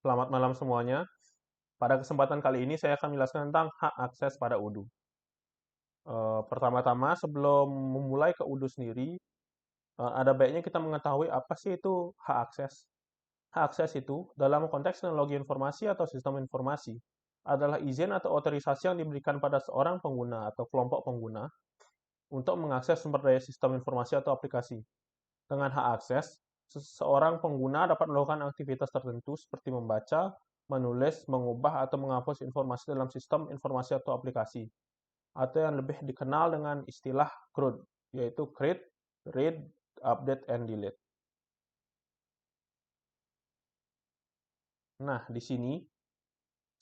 Selamat malam semuanya. Pada kesempatan kali ini saya akan menjelaskan tentang hak akses pada UDU. Pertama-tama, sebelum memulai ke UDU sendiri, ada baiknya kita mengetahui apa sih itu hak akses. Hak akses itu, dalam konteks teknologi informasi atau sistem informasi, adalah izin atau otorisasi yang diberikan pada seorang pengguna atau kelompok pengguna untuk mengakses sumber daya sistem informasi atau aplikasi. Dengan hak akses, seseorang pengguna dapat melakukan aktivitas tertentu seperti membaca, menulis, mengubah, atau menghapus informasi dalam sistem informasi atau aplikasi, atau yang lebih dikenal dengan istilah CRUD, yaitu Create, Read, Update, and Delete. Nah, di sini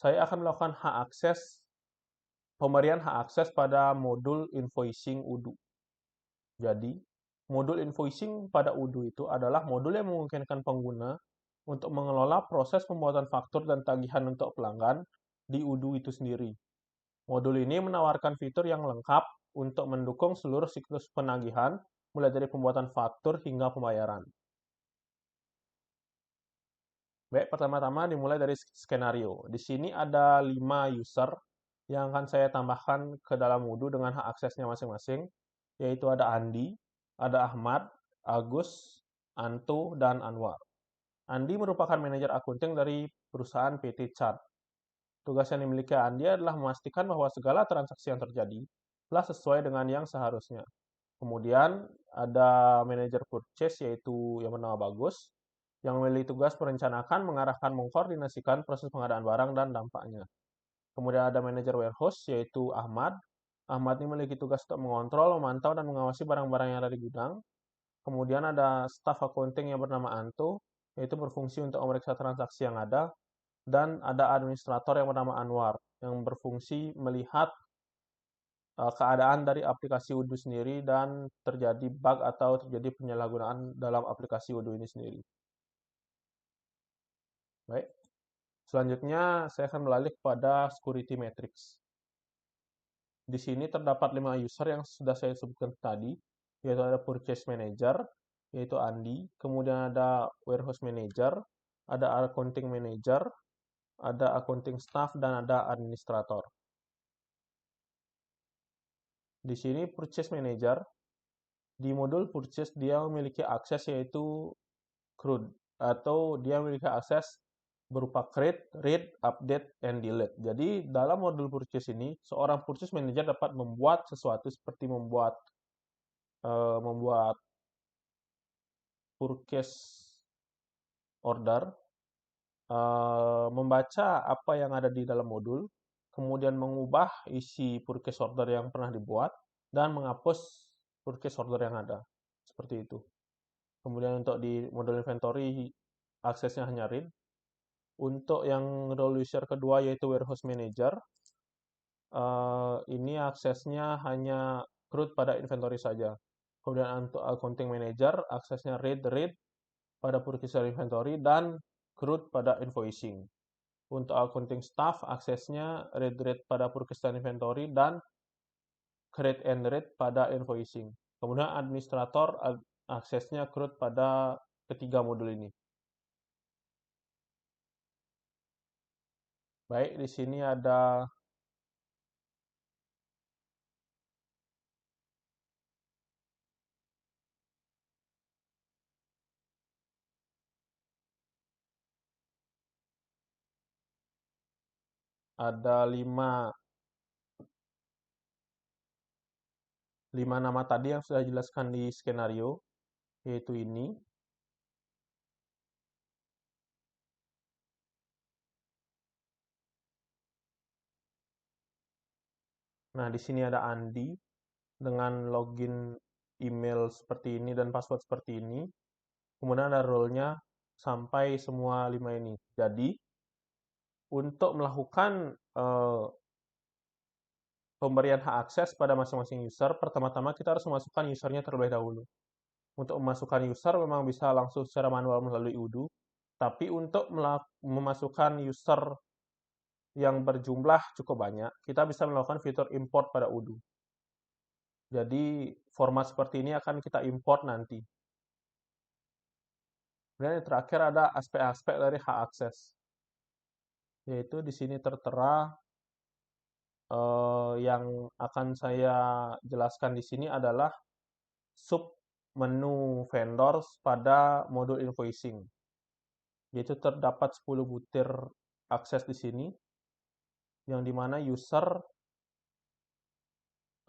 saya akan melakukan pemberian hak akses pada modul invoicing UDU. Jadi, modul invoicing pada UDU itu adalah modul yang memungkinkan pengguna untuk mengelola proses pembuatan faktur dan tagihan untuk pelanggan di UDU itu sendiri. Modul ini menawarkan fitur yang lengkap untuk mendukung seluruh siklus penagihan, mulai dari pembuatan faktur hingga pembayaran. Baik, pertama-tama dimulai dari skenario. Di sini ada 5 user yang akan saya tambahkan ke dalam UDU dengan hak aksesnya masing-masing, yaitu ada Andi, ada Ahmad, Agus, Anto, dan Anwar. Andi merupakan manajer akunting dari perusahaan PT Chat. Tugas yang dimiliki Andi adalah memastikan bahwa segala transaksi yang terjadi telah sesuai dengan yang seharusnya. Kemudian ada manajer purchase yaitu yang bernama Bagus, yang memiliki tugas merencanakan, mengarahkan, mengkoordinasikan proses pengadaan barang dan dampaknya. Kemudian ada manajer warehouse yaitu Ahmad. Ahmad ini memiliki tugas untuk mengontrol, memantau, dan mengawasi barang-barang yang ada di gudang. Kemudian ada staff accounting yang bernama Anto, yaitu berfungsi untuk memeriksa transaksi yang ada. Dan ada administrator yang bernama Anwar, yang berfungsi melihat keadaan dari aplikasi Odoo sendiri dan terjadi bug atau terjadi penyalahgunaan dalam aplikasi Odoo ini sendiri. Baik, selanjutnya saya akan beralih kepada security matrix. Di sini terdapat 5 user yang sudah saya sebutkan tadi, yaitu ada purchase manager, yaitu Andi, kemudian ada warehouse manager, ada accounting manager, ada accounting staff, dan ada administrator. Di sini purchase manager, di modul purchase dia memiliki akses yaitu CRUD, atau dia memiliki akses berupa create, read, update, and delete. Jadi dalam modul purchase ini, seorang purchase manager dapat membuat sesuatu seperti membuat purchase order, membaca apa yang ada di dalam modul, kemudian mengubah isi purchase order yang pernah dibuat, dan menghapus purchase order yang ada. Seperti itu. Kemudian untuk di modul inventory, aksesnya hanya read. Untuk yang role user kedua yaitu warehouse manager, ini aksesnya hanya CRUD pada inventory saja. Kemudian untuk accounting manager, aksesnya read pada purchase inventory dan CRUD pada invoicing. Untuk accounting staff, aksesnya read pada purchase dan inventory dan create and read pada invoicing. Kemudian administrator, aksesnya CRUD pada ketiga modul ini. Baik, di sini ada lima nama tadi yang sudah dijelaskan di skenario, yaitu ini. Nah, di sini ada Andi dengan login email seperti ini dan password seperti ini. Kemudian ada role-nya sampai semua 5 ini. Jadi, untuk melakukan pemberian hak akses pada masing-masing user, pertama-tama kita harus memasukkan usernya terlebih dahulu. Untuk memasukkan user memang bisa langsung secara manual melalui UDU, tapi untuk memasukkan user yang berjumlah cukup banyak, kita bisa melakukan fitur import pada UDU. Jadi, format seperti ini akan kita import nanti. Kemudian yang terakhir ada aspek-aspek dari hak akses. yaitu di sini tertera yang akan saya jelaskan di sini adalah sub menu vendors pada modul invoicing. Yaitu terdapat 10 butir akses di sini, yang dimana user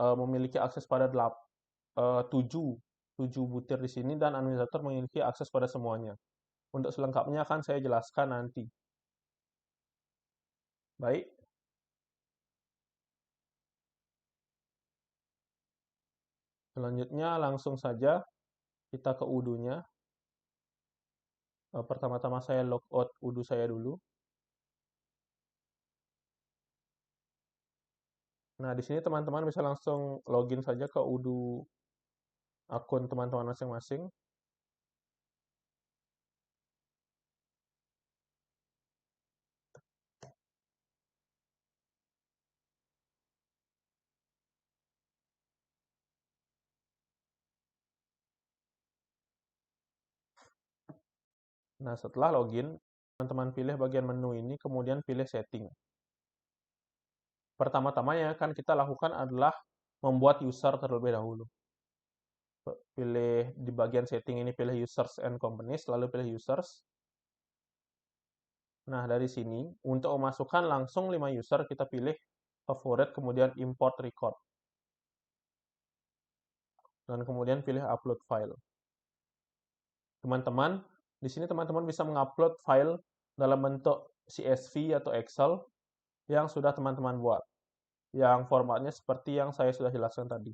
memiliki akses pada 7 butir di sini dan administrator memiliki akses pada semuanya. Untuk selengkapnya akan saya jelaskan nanti. Baik, selanjutnya langsung saja kita ke Udo-nya. Pertama-tama saya logout Udo saya dulu. Nah, di sini teman-teman bisa langsung login saja ke Udo akun teman-teman masing-masing. Nah, setelah login, teman-teman pilih bagian menu ini, kemudian pilih setting. Pertama-tama yang akan kita lakukan adalah membuat user terlebih dahulu. Pilih di bagian setting ini, pilih users and companies, lalu pilih users. Nah, dari sini, untuk memasukkan langsung 5 user, kita pilih favorite, kemudian import record. Dan kemudian pilih upload file. Teman-teman, di sini teman-teman bisa mengupload file dalam bentuk CSV atau Excel yang sudah teman-teman buat. Yang formatnya seperti yang saya sudah jelaskan tadi.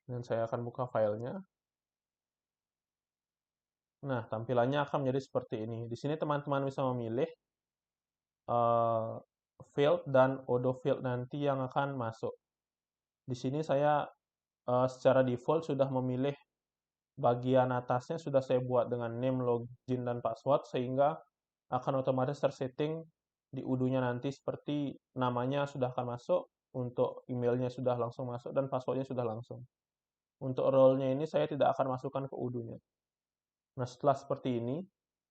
Dan saya akan buka filenya. Nah, tampilannya akan menjadi seperti ini. Di sini teman-teman bisa memilih field dan auto field nanti yang akan masuk. Di sini saya secara default sudah memilih bagian atasnya sudah saya buat dengan name, login, dan password, sehingga akan otomatis tersetting di udunya nanti seperti namanya sudah akan masuk, untuk emailnya sudah langsung masuk, dan passwordnya sudah langsung. Untuk role-nya ini saya tidak akan masukkan ke udunya. Nah, setelah seperti ini,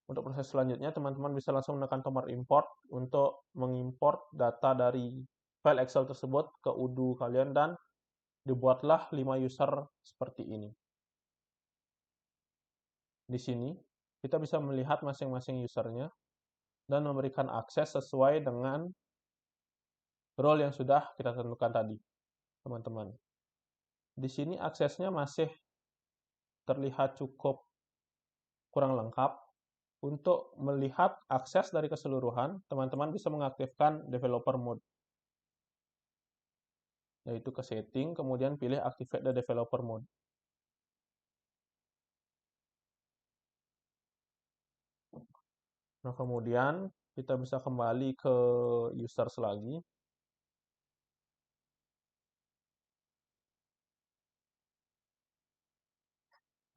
untuk proses selanjutnya teman-teman bisa langsung menekan tombol import untuk mengimport data dari file Excel tersebut ke udu kalian, dan dibuatlah 5 user seperti ini. Di sini kita bisa melihat masing-masing usernya dan memberikan akses sesuai dengan role yang sudah kita tentukan tadi, teman-teman. Di sini aksesnya masih terlihat cukup kurang lengkap. Untuk melihat akses dari keseluruhan, teman-teman bisa mengaktifkan developer mode, yaitu ke setting, kemudian pilih activate the developer mode. Nah, kemudian kita bisa kembali ke users lagi.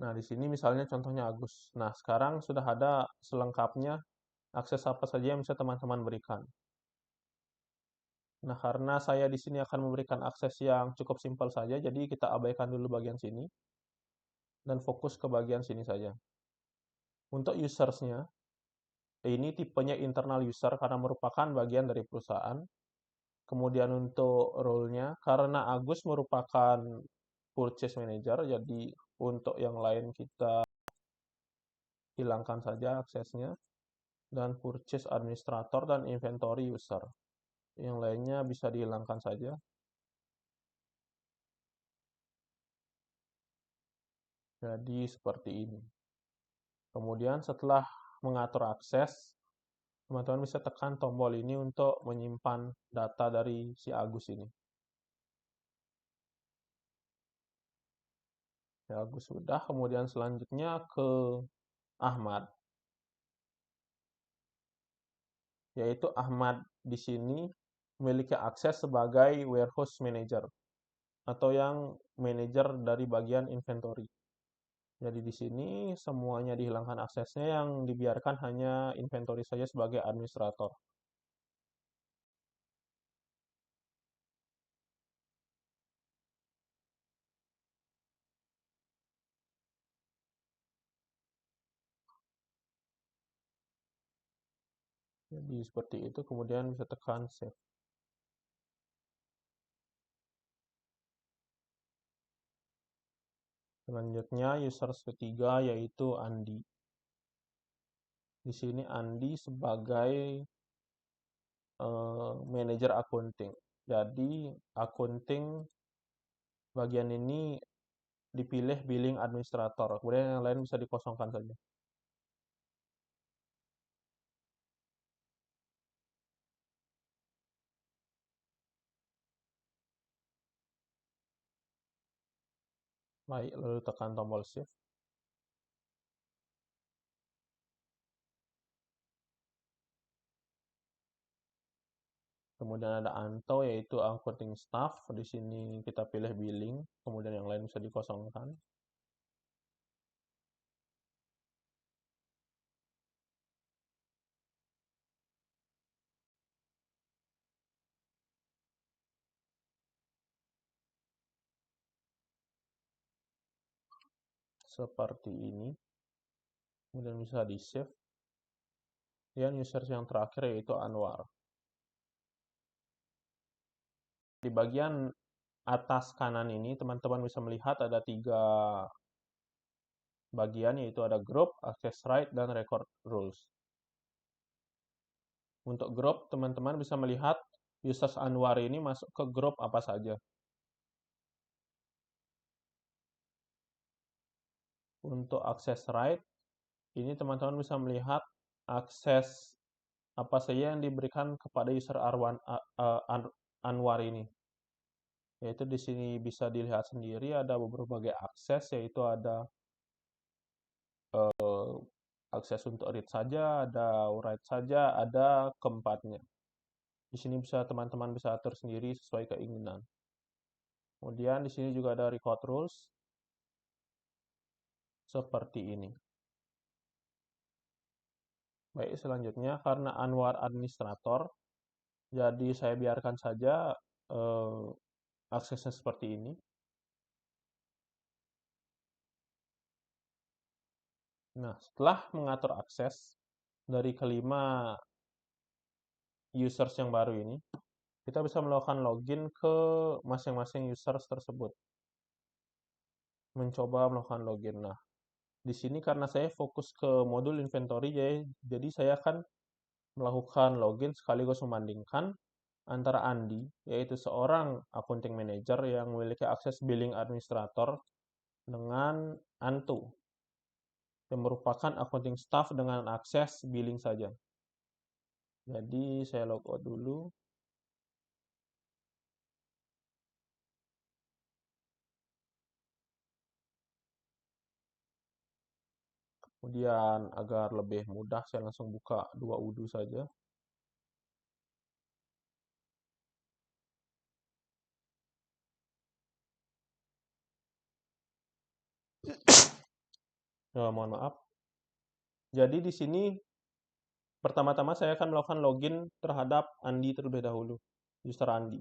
Nah, di sini misalnya contohnya Agus. Nah, sekarang sudah ada selengkapnya akses apa saja yang bisa teman-teman berikan. Nah, karena saya di sini akan memberikan akses yang cukup simpel saja, jadi kita abaikan dulu bagian sini dan fokus ke bagian sini saja. Untuk usersnya, ini tipenya internal user karena merupakan bagian dari perusahaan. Kemudian untuk role-nya, karena Agus merupakan purchase manager, jadi untuk yang lain kita hilangkan saja aksesnya. Dan purchase administrator dan inventory user. Yang lainnya bisa dihilangkan saja. Jadi seperti ini. Kemudian setelah mengatur akses, teman-teman bisa tekan tombol ini untuk menyimpan data dari si Agus ini. Ya, Agus sudah. Kemudian selanjutnya ke Ahmad. Yaitu Ahmad di sini memiliki akses sebagai warehouse manager atau yang manajer dari bagian inventory. Jadi di sini semuanya dihilangkan aksesnya, yang dibiarkan hanya inventory saja sebagai administrator. Jadi seperti itu, kemudian bisa tekan save. Selanjutnya user ketiga yaitu Andi. Di sini Andi sebagai manajer accounting. Jadi accounting bagian ini dipilih billing administrator, kemudian yang lain bisa dikosongkan saja. Baik, lalu tekan tombol shift. Kemudian ada Anto yaitu accounting staff. Di sini kita pilih billing, kemudian yang lain bisa dikosongkan. Seperti ini. Kemudian bisa di-save. Dan user yang terakhir yaitu Anwar. Di bagian atas kanan ini, teman-teman bisa melihat ada 3 bagian, yaitu ada group, access right, dan record rules. Untuk group, teman-teman bisa melihat users Anwar ini masuk ke grup apa saja. Untuk access right, ini teman-teman bisa melihat akses apa saja yang diberikan kepada user Anwar ini. Yaitu di sini bisa dilihat sendiri ada berbagai akses, yaitu ada akses untuk read saja, ada write saja, ada keempatnya. Di sini bisa teman-teman bisa atur sendiri sesuai keinginan. Kemudian di sini juga ada record rules seperti ini. Baik, selanjutnya karena Anwar administrator, jadi saya biarkan saja aksesnya seperti ini. Nah, setelah mengatur akses dari kelima users yang baru ini, kita bisa melakukan login ke masing-masing users tersebut. Mencoba melakukan login. Nah, di sini karena saya fokus ke modul inventory, jadi saya akan melakukan login sekaligus membandingkan antara Andi, yaitu seorang accounting manager yang memiliki akses billing administrator, dengan Antu, yang merupakan accounting staff dengan akses billing saja. Jadi saya logout dulu. Kemudian agar lebih mudah saya langsung buka 2 Udo saja. Mohon maaf. Jadi di sini pertama-tama saya akan melakukan login terhadap Andi terlebih dahulu, user Andi.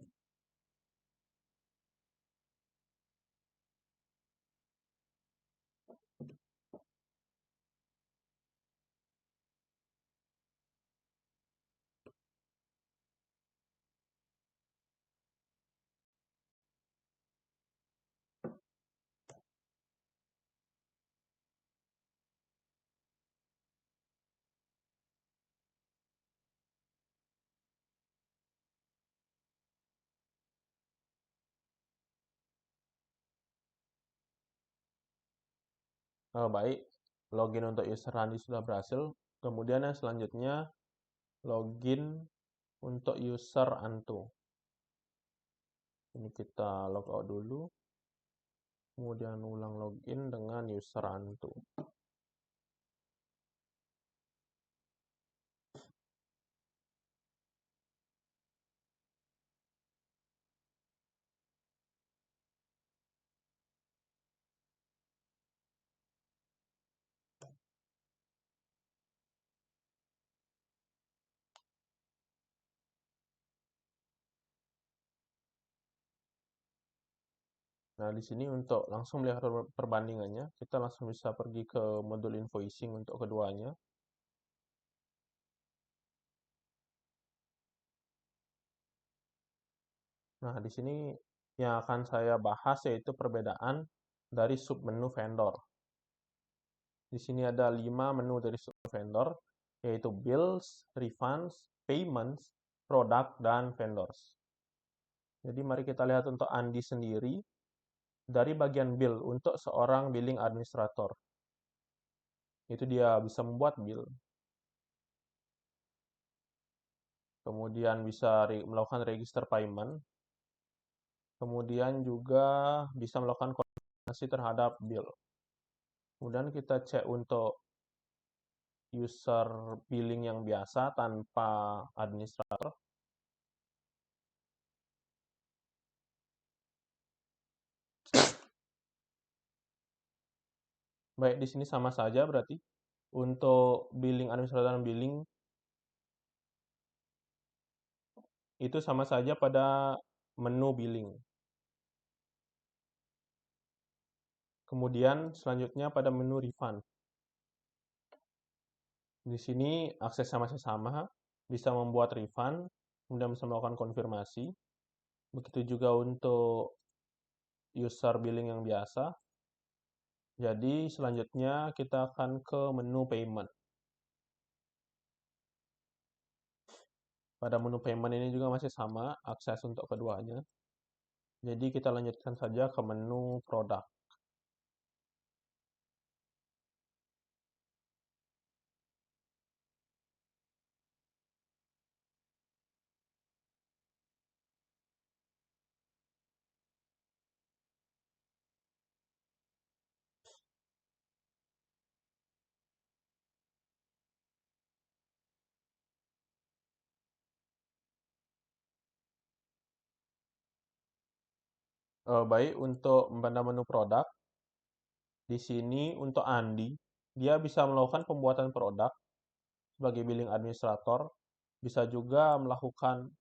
Baik, login untuk user Andi sudah berhasil. Kemudian yang selanjutnya login untuk user Anto. Ini kita logout dulu. Kemudian ulang login dengan user Anto. Nah, di sini untuk langsung melihat perbandingannya, kita langsung bisa pergi ke modul invoicing untuk keduanya. Nah, di sini yang akan saya bahas yaitu perbedaan dari submenu vendor. Di sini ada 5 menu dari submenu vendor, yaitu bills, refunds, payments, product, dan vendors. Jadi mari kita lihat untuk Andi sendiri dari bagian bill untuk seorang billing administrator. Itu dia bisa membuat bill, kemudian bisa melakukan register payment, kemudian juga bisa melakukan konfirmasi terhadap bill. Kemudian kita cek untuk user billing yang biasa tanpa administrator. Baik, di sini sama saja berarti. Untuk billing administrator dan billing itu sama saja pada menu billing. Kemudian selanjutnya pada menu refund. Di sini aksesnya masih sama, bisa membuat refund, kemudian bisa melakukan konfirmasi. Begitu juga untuk user billing yang biasa. Jadi selanjutnya kita akan ke menu payment. Pada menu payment ini juga masih sama, akses untuk keduanya. Jadi kita lanjutkan saja ke menu produk. Baik, untuk pada menu produk, di sini untuk Andi, dia bisa melakukan pembuatan produk sebagai billing administrator, bisa juga melakukan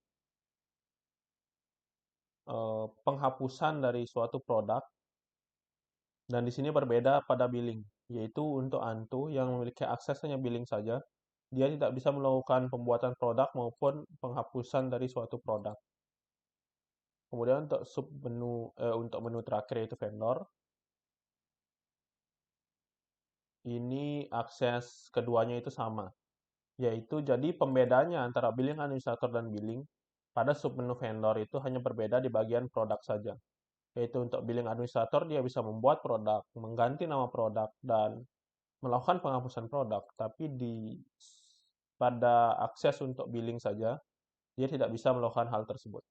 penghapusan dari suatu produk, dan di sini berbeda pada billing, yaitu untuk Antu yang memiliki akses hanya billing saja, dia tidak bisa melakukan pembuatan produk maupun penghapusan dari suatu produk. Kemudian untuk untuk menu terakhir yaitu vendor, ini akses keduanya itu sama, yaitu jadi pembedanya antara billing administrator dan billing pada submenu vendor itu hanya berbeda di bagian produk saja. Yaitu untuk billing administrator dia bisa membuat produk, mengganti nama produk, dan melakukan penghapusan produk. Tapi pada akses untuk billing saja, dia tidak bisa melakukan hal tersebut.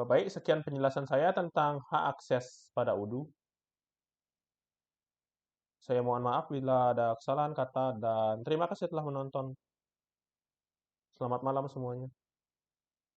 Baik, sekian penjelasan saya tentang hak akses pada Udu. Saya mohon maaf bila ada kesalahan kata dan terima kasih telah menonton. Selamat malam semuanya.